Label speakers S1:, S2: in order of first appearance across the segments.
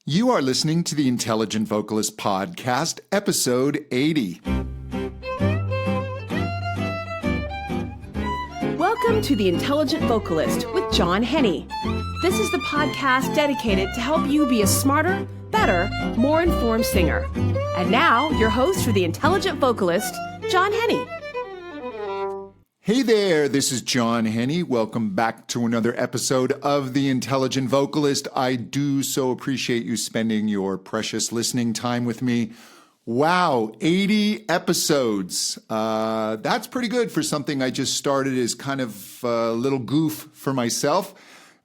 S1: You are listening to the Intelligent Vocalist Podcast, episode 80.
S2: Welcome to the Intelligent Vocalist with John Henny. This is the podcast dedicated to help you be a smarter, better, more informed singer. And now, your host for the Intelligent Vocalist, John Henny.
S1: Hey there, this is John Henny. Welcome back to another episode of The Intelligent Vocalist. I do so appreciate you spending your precious listening time with me. Wow, 80 episodes. That's pretty good for something I just started as kind of a little goof for myself.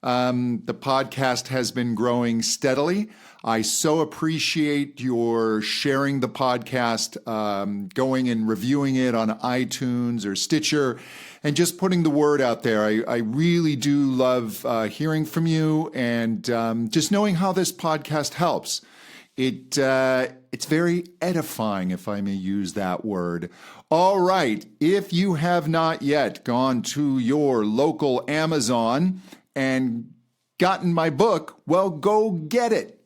S1: The podcast has been growing steadily. I so appreciate your sharing the podcast, going and reviewing it on iTunes or Stitcher, and just putting the word out there. I really do love hearing from you and just knowing how this podcast helps. It's very edifying, if I may use that word. All right, if you have not yet gone to your local Amazon and gotten my book, well, go get it.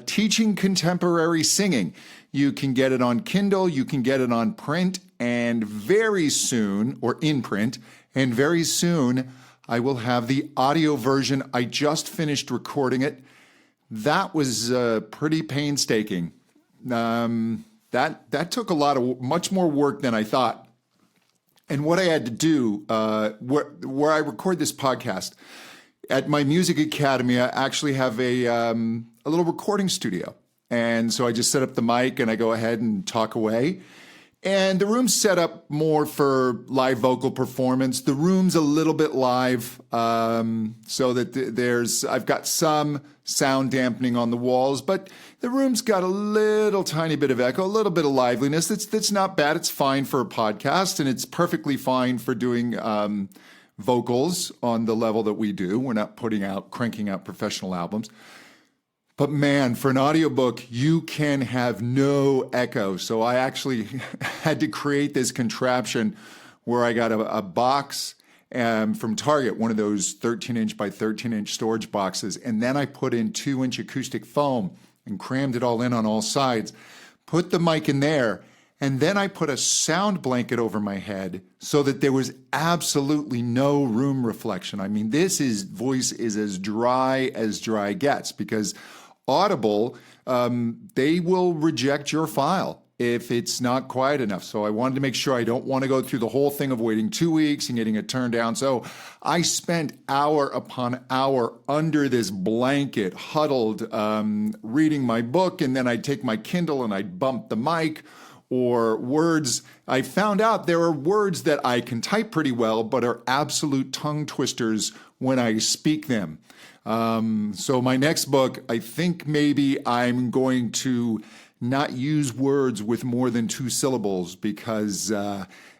S1: Teaching Contemporary Singing. You can get it on Kindle, you can get it on print, and very soon, or in print, and very soon, I will have the audio version. I just finished recording it. That was pretty painstaking. That took much more work than I thought. And what I had to do, where I record this podcast, at my music academy, I actually have a little recording studio. And so I just set up the mic and I go ahead and talk away. And the room's set up more for live vocal performance. The room's a little bit live, so that I've got some sound dampening on the walls, but the room's got a little tiny bit of echo, a little bit of liveliness. That's not bad. It's fine for a podcast, and it's perfectly fine for doing vocals on the level that we do. We're not cranking out professional albums. But man, for an audiobook, you can have no echo. So I actually had to create this contraption where I got a box from Target, one of those 13-inch by 13-inch storage boxes. And then I put in 2-inch acoustic foam and crammed it all in on all sides, put the mic in there, and then I put a sound blanket over my head so that there was absolutely no room reflection. I mean, voice is as dry gets, because Audible, they will reject your file if it's not quiet enough. So I wanted to make sure I don't want to go through the whole thing of waiting 2 weeks and getting it turned down. So I spent hour upon hour under this blanket, huddled, reading my book, and then I'd take my Kindle and I'd bump the mic, or words. I found out there are words that I can type pretty well, but are absolute tongue twisters when I speak them. So my next book, I think maybe I'm going to not use words with more than 2 syllables, because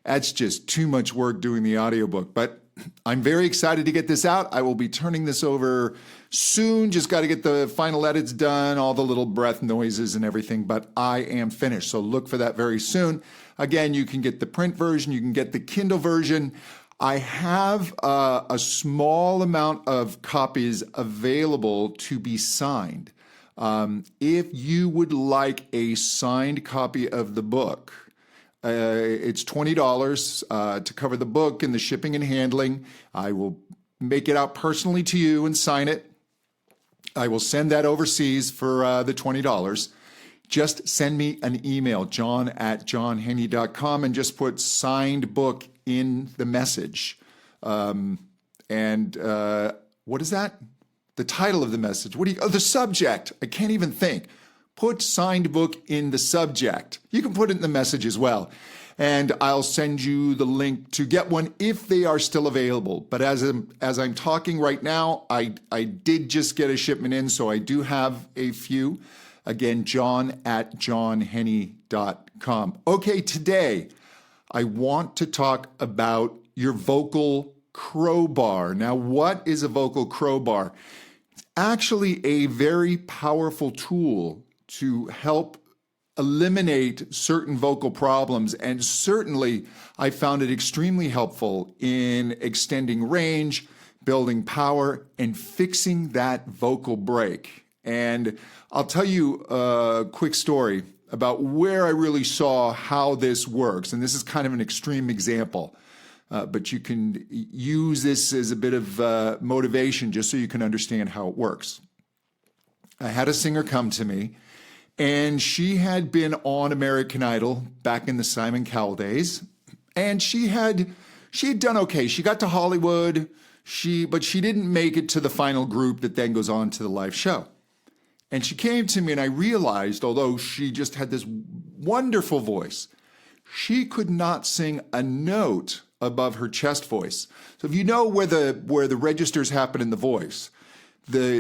S1: that's just too much work doing the audiobook. But I'm very excited to get this out. I will be turning this over soon. Just got to get the final edits done, all the little breath noises and everything, but I am finished. So look for that very soon. Again, you can get the print version. You can get the Kindle version. I have a small amount of copies available to be signed. If you would like a signed copy of the book, it's $20 to cover the book and the shipping and handling. I will make it out personally to you and sign it. I will send that overseas for the $20. Just send me an email, john@johnhenny.com, and just put signed book in the message. What is that? The title of the message. The subject. I can't even think. Put signed book in the subject. You can put it in the message as well. And I'll send you the link to get one if they are still available. But as I'm talking right now, I did just get a shipment in, so I do have a few. Again, john@johnhenny.com. Okay, today I want to talk about your vocal crowbar. Now, what is a vocal crowbar? It's actually a very powerful tool to help eliminate certain vocal problems, and certainly I found it extremely helpful in extending range, building power, and fixing that vocal break. And I'll tell you a quick story about where I really saw how this works. And this is kind of an extreme example, but you can use this as a bit of motivation just so you can understand how it works. I had a singer come to me, and she had been on American Idol back in the Simon Cowell days, and she had done okay. She got to Hollywood, but she didn't make it to the final group that then goes on to the live show. And she came to me, and I realized, although she just had this wonderful voice, she could not sing a note above her chest voice. So if you know where the registers happen in the voice,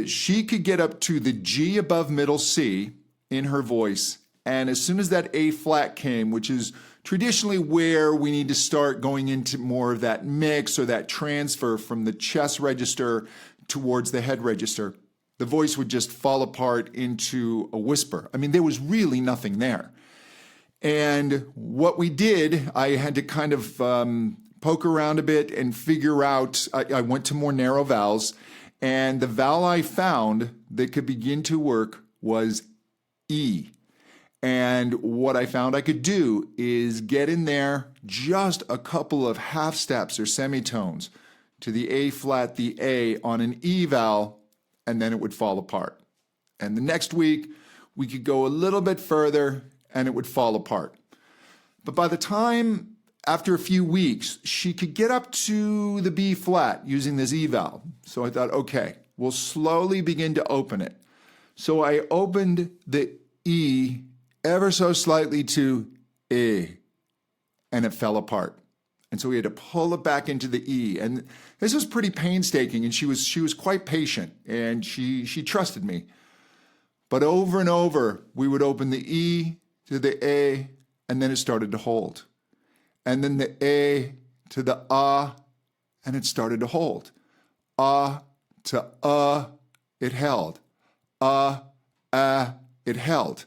S1: she could get up to the G above middle C in her voice, and as soon as that A flat came, which is traditionally where we need to start going into more of that mix or that transfer from the chest register towards the head register, the voice would just fall apart into a whisper. I mean, there was really nothing there. And what we did, I had to kind of poke around a bit and figure out, I went to more narrow vowels, and the vowel I found that could begin to work was E. And what I found I could do is get in there just a couple of half steps or semitones to the A flat, the A on an E vowel, and then it would fall apart. And the next week, we could go a little bit further and it would fall apart. But by the time, after a few weeks, she could get up to the B flat using this E vowel. So I thought, okay, we'll slowly begin to open it. So I opened the E ever so slightly to E, and it fell apart. And so we had to pull it back into the E. And this was pretty painstaking, and she was quite patient, and she trusted me. But over and over, we would open the E to the A, and then it started to hold. And then the A to the and it started to hold. To it held. It held.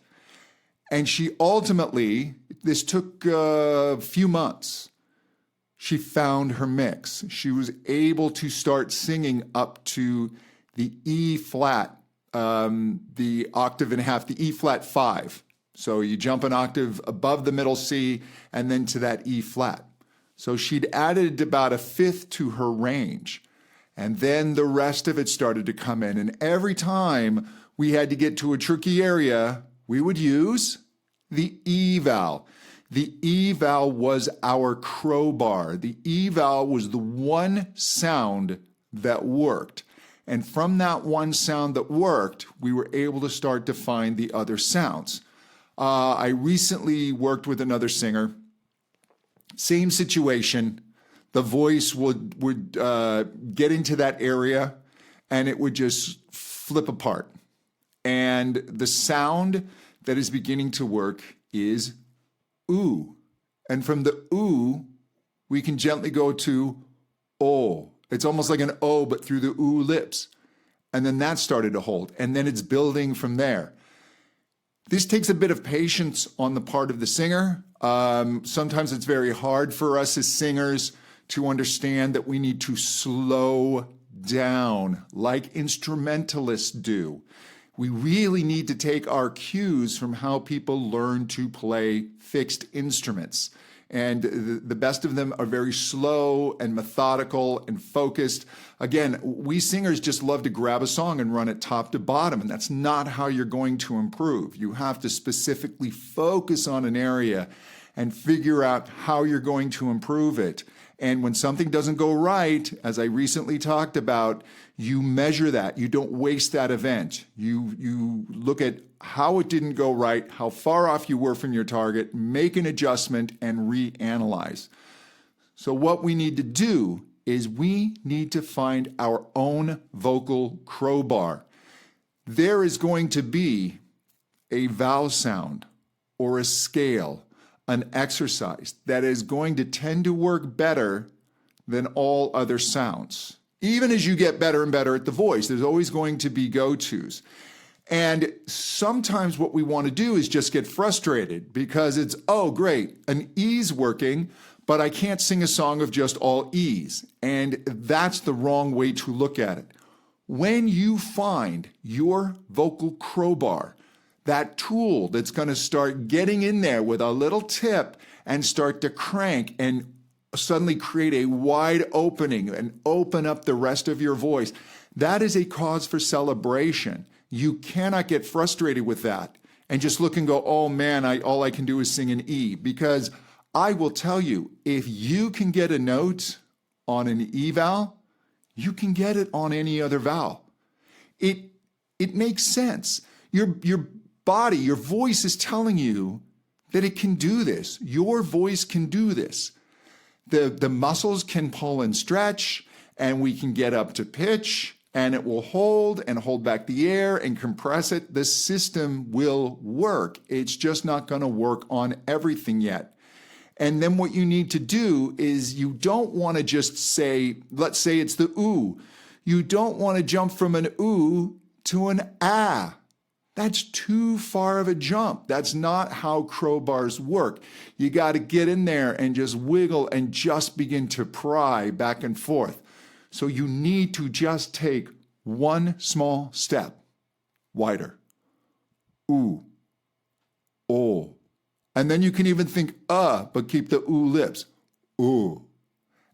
S1: And she ultimately, this took a few months, she found her mix. She was able to start singing up to the E flat, the octave and a half, the E flat 5. So you jump an octave above the middle C and then to that E flat. So she'd added about a fifth to her range. And then the rest of it started to come in. And every time we had to get to a tricky area, we would use the E vowel. The E vowel was our crowbar. The E vowel was the one sound that worked. And from that one sound that worked, we were able to start to find the other sounds. I recently worked with another singer. Same situation. The voice would get into that area and it would just flip apart. And the sound that is beginning to work is oo. And from the oo, we can gently go to o. It's almost like an O, but through the oo lips. And then that started to hold. And then it's building from there. This takes a bit of patience on the part of the singer. Sometimes it's very hard for us as singers to understand that we need to slow down like instrumentalists do. We really need to take our cues from how people learn to play fixed instruments. And the best of them are very slow and methodical and focused. Again, we singers just love to grab a song and run it top to bottom, and that's not how you're going to improve. You have to specifically focus on an area and figure out how you're going to improve it. And when something doesn't go right, as I recently talked about, you measure that. You don't waste that event. You look at how it didn't go right, how far off you were from your target, make an adjustment, and reanalyze. So what we need to do is we need to find our own vocal crowbar. There is going to be a vowel sound or a scale, an exercise that is going to tend to work better than all other sounds. Even as you get better and better at the voice, there's always going to be go-tos. And sometimes what we want to do is just get frustrated because it's, oh, great, an E's working, but I can't sing a song of just all E's. And that's the wrong way to look at it. When you find your vocal crowbar, that tool that's going to start getting in there with a little tip and start to crank and suddenly create a wide opening and open up the rest of your voice, that is a cause for celebration. You cannot get frustrated with that and just look and go, oh man, all I can do is sing an E. Because I will tell you, if you can get a note on an E vowel, you can get it on any other vowel. It makes sense. Your body, your voice is telling you that it can do this. Your voice can do this. The muscles can pull and stretch, and we can get up to pitch, and it will hold and hold back the air and compress it. The system will work. It's just not going to work on everything yet. And then what you need to do is you don't want to just say, let's say it's the oo. You don't want to jump from an oo to an ah. That's too far of a jump. That's not how crowbars work. You got to get in there and just wiggle and just begin to pry back and forth. So you need to just take one small step wider. Ooh, oh. And then you can even think but keep the ooh lips. Ooh.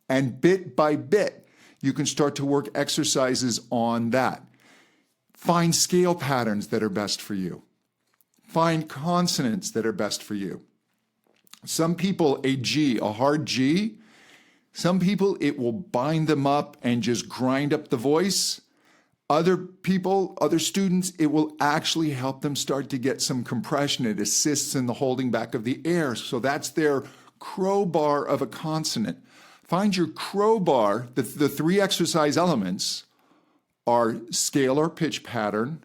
S1: And bit by bit, you can start to work exercises on that. Find scale patterns that are best for you. Find consonants that are best for you. Some people, a G, a hard G, some people, it will bind them up and just grind up the voice. Other people, other students, it will actually help them start to get some compression. It assists in the holding back of the air. So that's their crowbar of a consonant. Find your crowbar, the three exercise elements are scalar pitch pattern,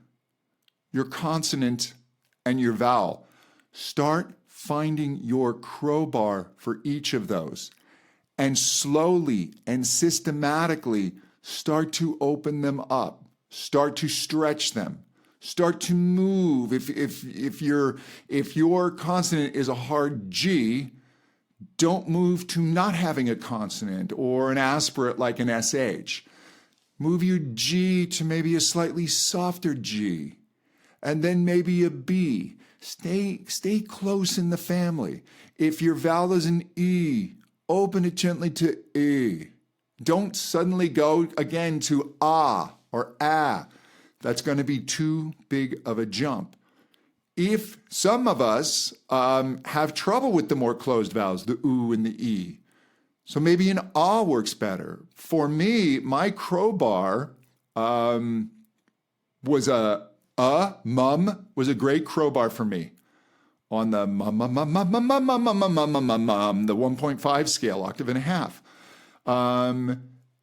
S1: your consonant, and your vowel. Start finding your crowbar for each of those and slowly and systematically start to open them up. Start to stretch them. Start to move. If your consonant is a hard G, don't move to not having a consonant or an aspirate like an SH. Move your G to maybe a slightly softer G, and then maybe a B. Stay close in the family. If your vowel is an E, open it gently to E. Don't suddenly go again to ah or ah. That's going to be too big of a jump. If some of us have trouble with the more closed vowels, the oo and the E, so maybe an ah works better. For me, my crowbar was mum was a great crowbar for me on the the 1.5 scale, octave and a half.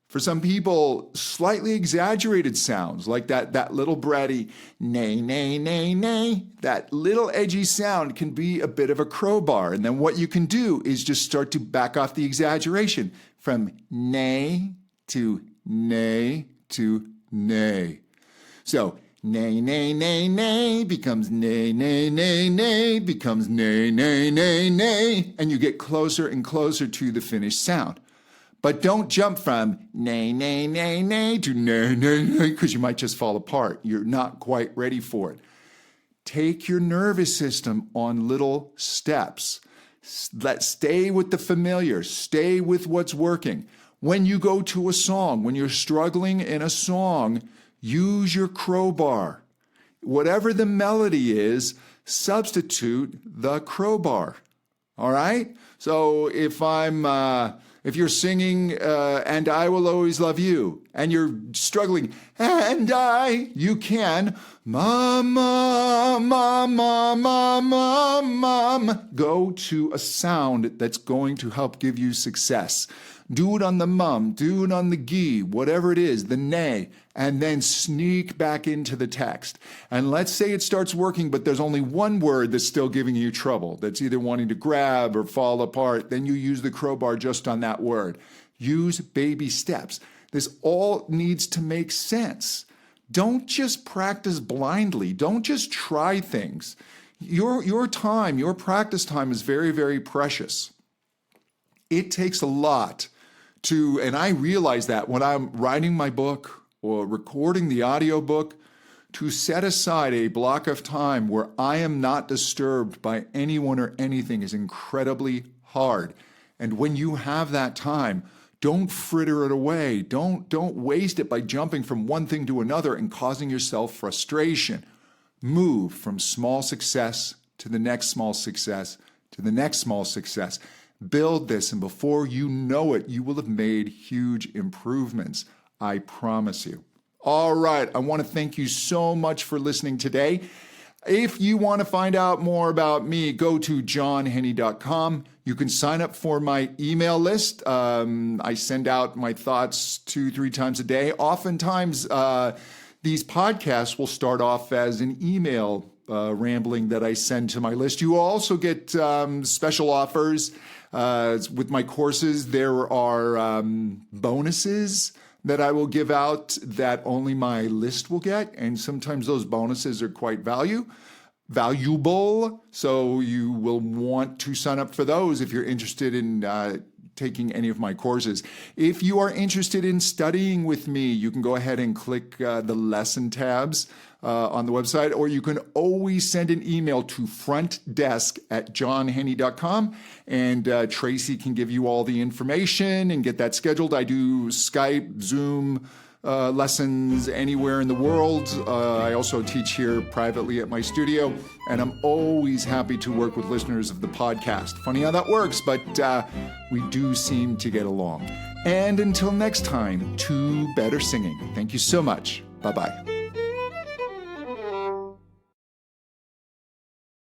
S1: For some people, slightly exaggerated sounds like that little bratty nay, nay, nay, nay. That little edgy sound can be a bit of a crowbar. And then what you can do is just start to back off the exaggeration from nay to nay to nay. So nay, nay, nay, nay becomes nay, nay, nay, nay becomes nay, nay, nay, nay. And you get closer and closer to the finished sound. But don't jump from nay, nay, nay, nay to nay, nay, nay, because you might just fall apart. You're not quite ready for it. Take your nervous system on little steps. Stay with the familiar. Stay with what's working. When you go to a song, when you're struggling in a song, use your crowbar. Whatever the melody is, substitute the crowbar. All right? So if you're singing And I Will Always Love You, and you're struggling, you can, go to a sound that's going to help give you success. Do it on the mum, do it on the gi, whatever it is, the nay, and then sneak back into the text. And let's say it starts working, but there's only one word that's still giving you trouble, that's either wanting to grab or fall apart. Then you use the crowbar just on that word. Use baby steps. This all needs to make sense. Don't just practice blindly. Don't just try things. Your time, your practice time is very, very precious. It takes a lot and I realize that when I'm writing my book or recording the audiobook, to set aside a block of time where I am not disturbed by anyone or anything is incredibly hard. And when you have that time, don't fritter it away. Don't waste it by jumping from one thing to another and causing yourself frustration. Move from small success to the next small success to the next small success. Build this, and before you know it, you will have made huge improvements. I promise you. All right, I want to thank you so much for listening today. If you want to find out more about me, go to johnhenny.com. You can sign up for my email list. I send out my thoughts 2-3 times a day. Oftentimes, these podcasts will start off as an email rambling that I send to my list. You also get special offers with my courses. There are bonuses that I will give out that only my list will get. And sometimes those bonuses are quite valuable. So you will want to sign up for those if you're interested in taking any of my courses. If you are interested in studying with me, you can go ahead and click the lesson tabs on the website, or you can always send an email to frontdesk@johnhenny.com, and Tracy can give you all the information and get that scheduled. I do Skype, Zoom lessons anywhere in the world. I also teach here privately at my studio, and I'm always happy to work with listeners of the podcast. Funny how that works, but we do seem to get along. And until next time, to better singing. Thank you so much. Bye-bye.